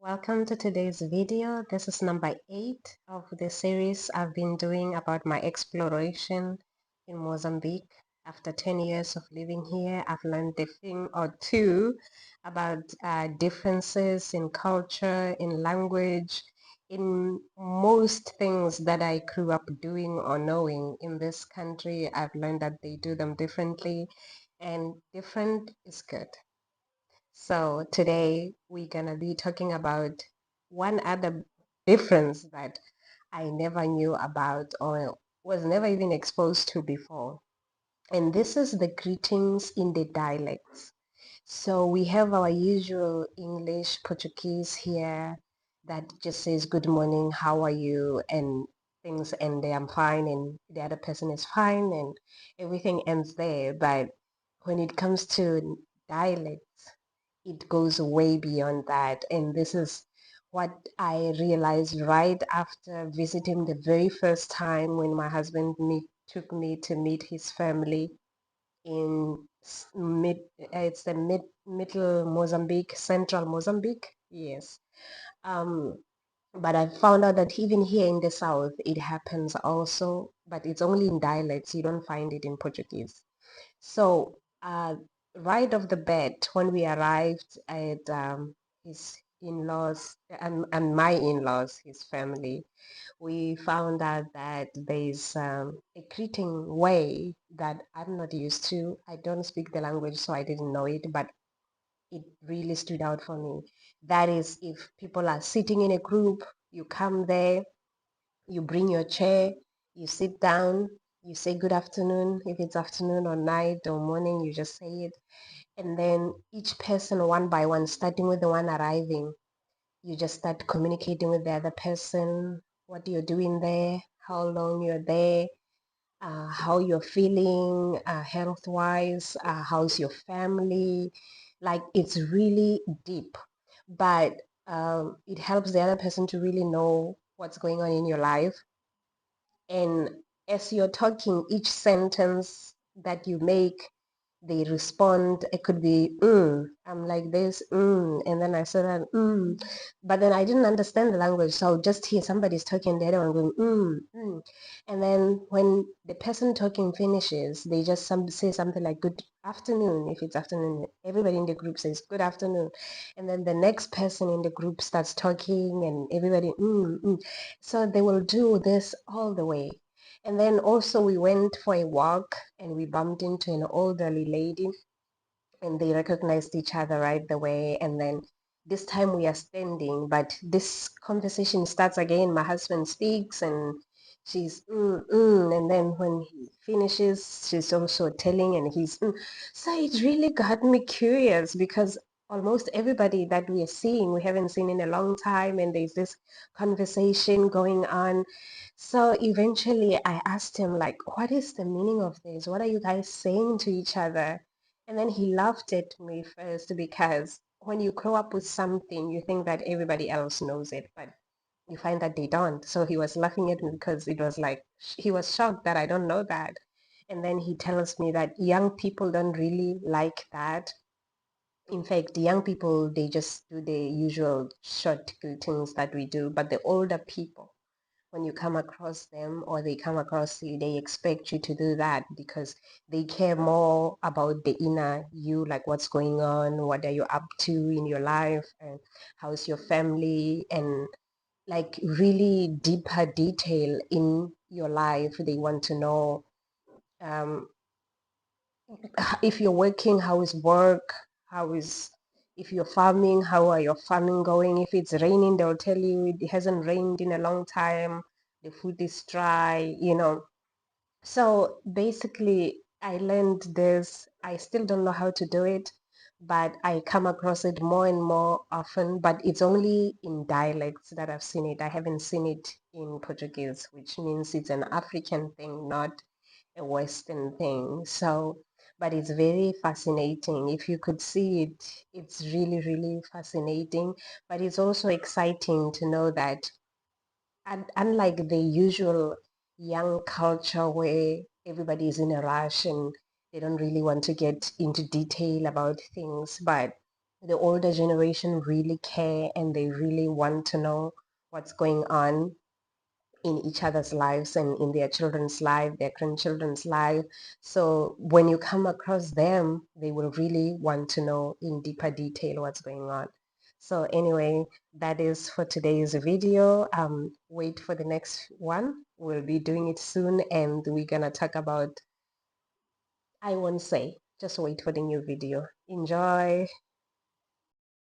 Welcome to today's video. This is number 8 of the series I've been doing about my exploration in Mozambique. After 10 years of living here, I've learned a thing or two about differences in culture, in language, in most things that I grew up doing or knowing in this country. I've learned that they do them differently, and different is good. So today we're gonna be talking about one other difference that I never knew about or was never even exposed to before. And this is the greetings in the dialects. So we have our usual English, Portuguese here that just says good morning, how are you, and things end there, I'm fine, and the other person is fine, and everything ends there. But when it comes to dialects, it goes way beyond that. And this is what I realized right after visiting the very first time when my husband took me to meet his family in it's the middle Mozambique, central Mozambique. Yes. Um, but I found out that even here in the south, it happens also, but it's only in dialects. You don't find it in Portuguese. So, right off the bat, when we arrived at his in-laws and my in-laws, his family, we found out that there's a greeting way that I'm not used to. I don't speak the language, so I didn't know it, but it really stood out for me. That is, if people are sitting in a group, you come there, you bring your chair, you sit down, you say good afternoon. If it's afternoon or night or morning, you just say it. And then each person, one by one, starting with the one arriving, you just start communicating with the other person, what you're doing there, how long you're there, how you're feeling health-wise, how's your family. Like, it's really deep, but it helps the other person to really know what's going on in your life. And as you're talking, each sentence that you make, they respond. It could be, I'm like this, and then I said that, but then I didn't understand the language, so I'll just hear somebody's talking, the other one going, and then when the person talking finishes, they just say something like good afternoon. If it's afternoon, everybody in the group says good afternoon, and then the next person in the group starts talking, and everybody, so they will do this all the way. And then also we went for a walk and we bumped into an elderly lady and they recognized each other right away. And then this time we are standing, but this conversation starts again. My husband speaks and she's and then when he finishes, she's also telling and he's So it really got me curious because almost everybody that we are seeing, we haven't seen in a long time, and there's this conversation going on. So eventually I asked him, like, what is the meaning of this? What are you guys saying to each other? And then he laughed at me first because when you grow up with something, you think that everybody else knows it, but you find that they don't. So he was laughing at me because it was like, he was shocked that I don't know that. And then he tells me that young people don't really like that. In fact, young people, they just do the usual short greetings that we do, but the older people, when you come across them or they come across you, they expect you to do that because they care more about the inner you, like what's going on, what are you up to in your life, and how's your family, and like really deeper detail in your life. They want to know um, if you're working, how is work, how is if you're farming, how are your farming going? If it's raining, they'll tell you it hasn't rained in a long time, the food is dry. So basically, I learned this. I still don't know how to do it, but I come across it more and more often. But it's only in dialects that I've seen it. I haven't seen it in Portuguese, which means it's an African thing, not a Western thing. So, but it's very fascinating. If you could see it, it's really, really fascinating. But it's also exciting to know that unlike the usual young culture where everybody is in a rush and they don't really want to get into detail about things, but the older generation really care and they really want to know what's going on in each other's lives and in their children's life, their grandchildren's life. So when you come across them, they will really want to know in deeper detail what's going on. So anyway, that is for today's video. Wait for the next one. We'll be doing it soon and we're gonna talk about, I won't say, just wait for the new video. Enjoy.